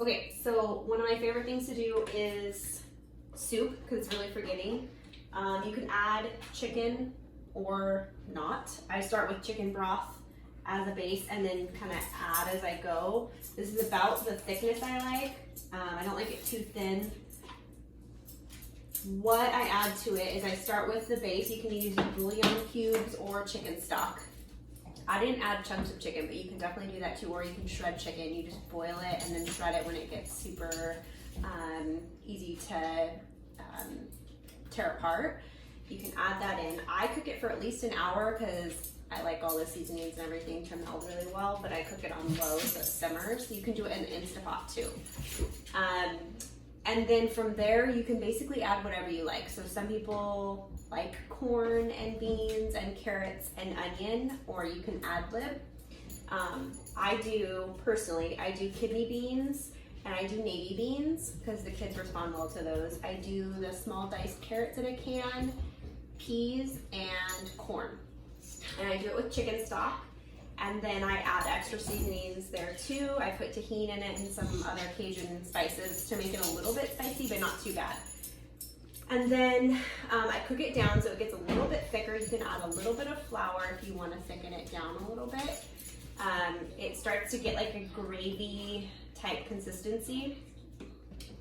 Okay, so one of my favorite things to do is soup, because it's really forgiving. You can add chicken or not. I start with chicken broth as a base and then kind of add as I go. This is about the thickness I like. I don't like it too thin. What I add to it is I start with the base. You can use bouillon cubes or chicken stock. I didn't add chunks of chicken, but you can definitely do that too, or you can shred chicken. You just boil it and then shred it when it gets super easy to tear apart. You can add that in. I cook it for at least an hour because I like all the seasonings and everything to meld really well, but I cook it on low so it simmers. So you can do it in the Instapot too. And then from there, you can basically add whatever you like. So some people like corn and beans and carrots and onion, or you can ad-lib. I do kidney beans and I do navy beans because the kids respond well to those. I do the small diced carrots in a can, peas, and corn. And I do it with chicken stock. And then I add extra seasonings there too. I put tahini in it and some other Cajun spices to make it a little bit spicy, but not too bad. And then I cook it down so it gets a little bit thicker. You can add a little bit of flour if you want to thicken it down a little bit. It starts to get like a gravy type consistency.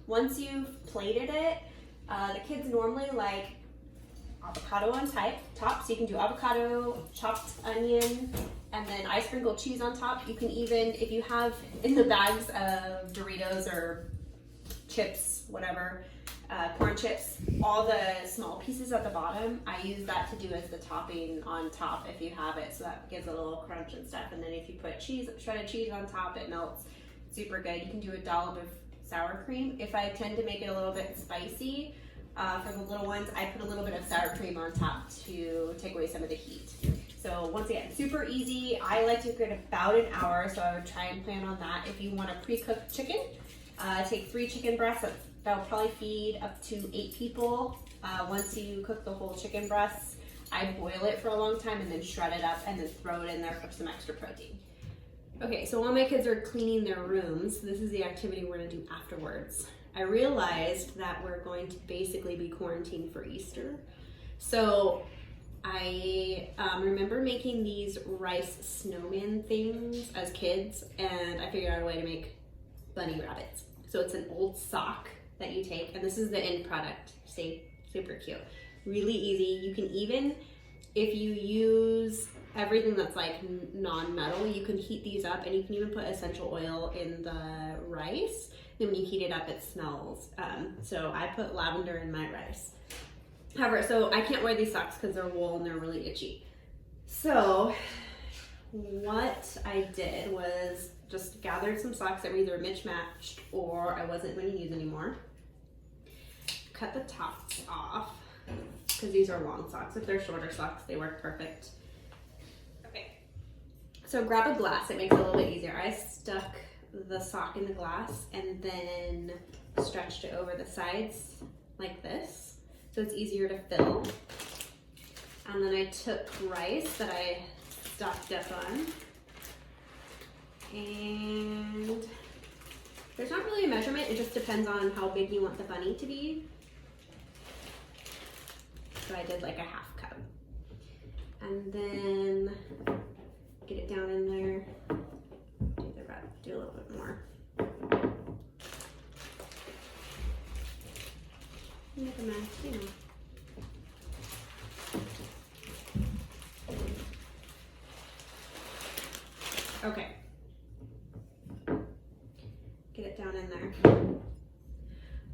Once you've plated it, the kids normally like avocado on top, so you can do avocado, chopped onion, and then I sprinkle cheese on top. You can even, if you have in the bags of Doritos or chips, whatever, corn chips, all the small pieces at the bottom, I use that to do as the topping on top if you have it, so that gives it a little crunch and stuff. And then if you put cheese, shredded cheese on top, it melts super good. You can do a dollop of sour cream. If I tend to make it a little bit spicy, for the little ones, I put a little bit of sour cream on top to take away some of the heat. So once again, super easy. I like to cook it about an hour, so I would try and plan on that. If you want a pre-cooked chicken, take 3 chicken breasts. That'll probably feed up to 8 people. Once you cook the whole chicken breasts, I boil it for a long time and then shred it up and then throw it in there for some extra protein. Okay, so while my kids are cleaning their rooms, this is the activity we're gonna do afterwards. I realized that we're going to basically be quarantined for Easter. So I remember making these rice snowman things as kids, and I figured out a way to make bunny rabbits. So it's an old sock that you take, and this is the end product. See, super cute. Really easy. You can even, if you use everything that's like non-metal, you can heat these up, and you can even put essential oil in the rice. Then when you heat it up, it smells. So I put lavender in my rice. However, so I can't wear these socks because they're wool and they're really itchy. So what I did was just gathered some socks that were either mismatched or I wasn't going to use anymore. Cut the tops off because these are long socks. If they're shorter socks, they work perfect. Okay, so grab a glass. It makes it a little bit easier. I stuck the sock in the glass and then stretched it over the sides like this. So it's easier to fill. And then I took rice that I stocked up on. And there's not really a measurement, it just depends on how big you want the bunny to be. So I did like a half cup. And then get it down in there. Do a little bit more. Make a mess, you know. Okay. Get it down in there.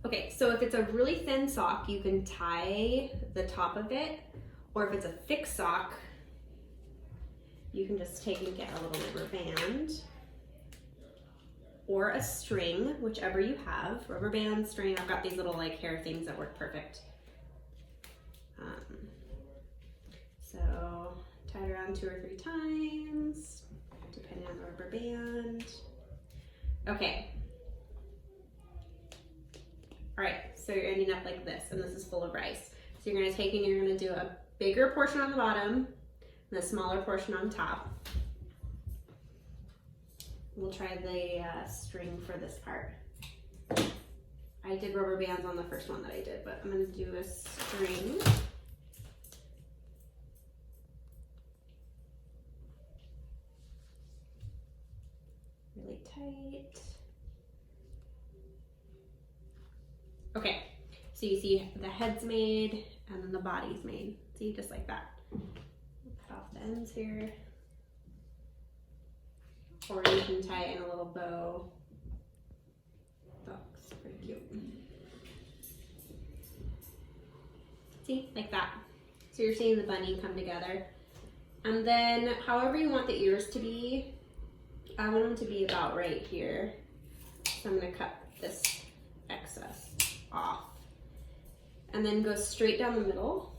Okay, so if it's a really thin sock, you can tie the top of it, or if it's a thick sock, you can just take and get a little rubber band or a string, whichever you have. Rubber band, string. I've got these little like hair things that work perfect. So tie it around 2 or 3 times, depending on the rubber band. Okay. All right, so you're ending up like this, and this is full of rice. So you're gonna take and you're gonna do a bigger portion on the bottom and a smaller portion on top. We'll try the string for this part. I did rubber bands on the first one that I did, but I'm gonna do a string. Really tight. Okay, so you see the head's made and then the body's made. See, just like that. Cut off the ends here. Or you can tie it in a little bow. That looks pretty cute. See, like that. So you're seeing the bunny come together. And then however you want the ears to be, I want them to be about right here. So I'm gonna cut this excess off. And then go straight down the middle.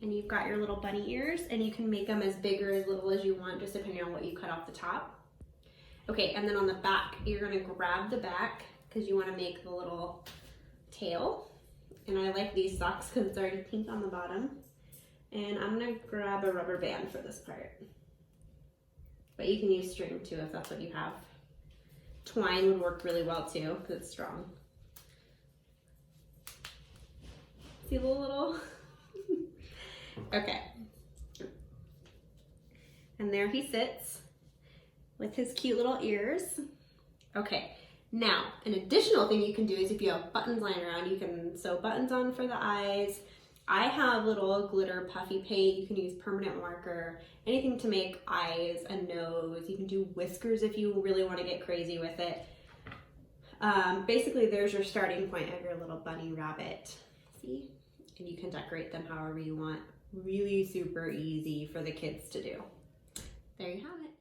And you've got your little bunny ears, and you can make them as big or as little as you want, just depending on what you cut off the top. Okay, and then on the back, you're gonna grab the back because you wanna make the little tail. And I like these socks because it's already pink on the bottom. And I'm gonna grab a rubber band for this part. But you can use string too if that's what you have. Twine would work really well too because it's strong. See the little? Okay. And there he sits with his cute little ears. Okay, now an additional thing you can do is if you have buttons lying around, you can sew buttons on for the eyes. I have little glitter puffy paint. You can use permanent marker, anything to make eyes, a nose. You can do whiskers if you really want to get crazy with it. Basically, there's your starting point of your little bunny rabbit. See? And you can decorate them however you want. Really super easy for the kids to do. There you have it.